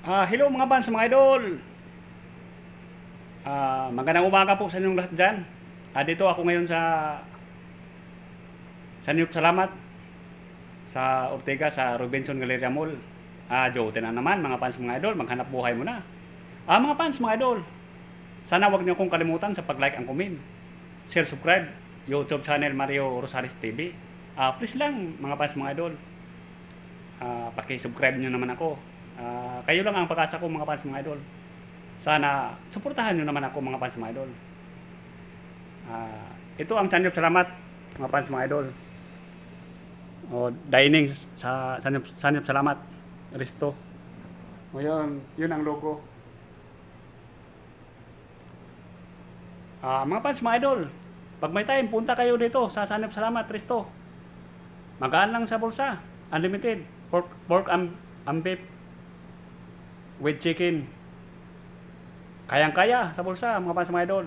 Hello mga fans, mga idol. Magandang umaga po sa inyong lahat dyan. Dito ako ngayon sa New Salamat, sa Ortega, sa Robinson Galleria Mall. Jote na naman mga fans, mga idol, maghanap buhay mo na. Mga fans, mga idol, sana wag niyo akong kalimutan sa pag-like and comment. Share, subscribe, YouTube channel Mario Rosales TV. Please lang mga fans, mga idol. Paki-subscribe niyo naman ako. Kayo lang ang pag-asa ko mga fans, mga idol. Sana suportahan nyo naman ako mga fans, mga idol. Ito ang Sanyo Salamat mga fans, mga idol. Dining sa Sanyo Salamat Resto. Yun ang logo. Mga fans, mga idol, pag may time, punta kayo dito sa Sanyo Salamat Resto. Magaan lang sa bulsa. Unlimited. Pork and beef with chicken. Kayang-kaya sa bulsa mga fans, mga idol.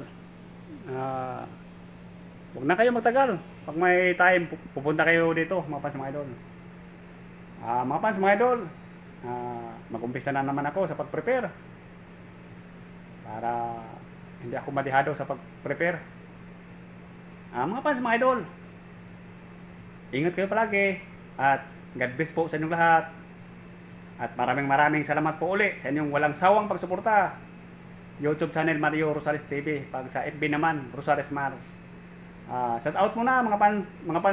Huwag na kayo magtagal. Pag may time, pupunta kayo dito mga fans, mga idol. Mga fans, mga idol, mag-umpisa na naman ako sa pag-prepare para hindi ako madihado sa pag-prepare. Mga fans, mga idol, ingat kayo palagi at God bless po sa inyong lahat. At maraming salamat po uli sa inyong walang sawang pagsuporta. YouTube channel Mario Rosales TV. Pag sa FB naman, Rosales Mars. Shout out muna mga fans,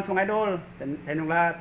mga idol, sa inyong lahat.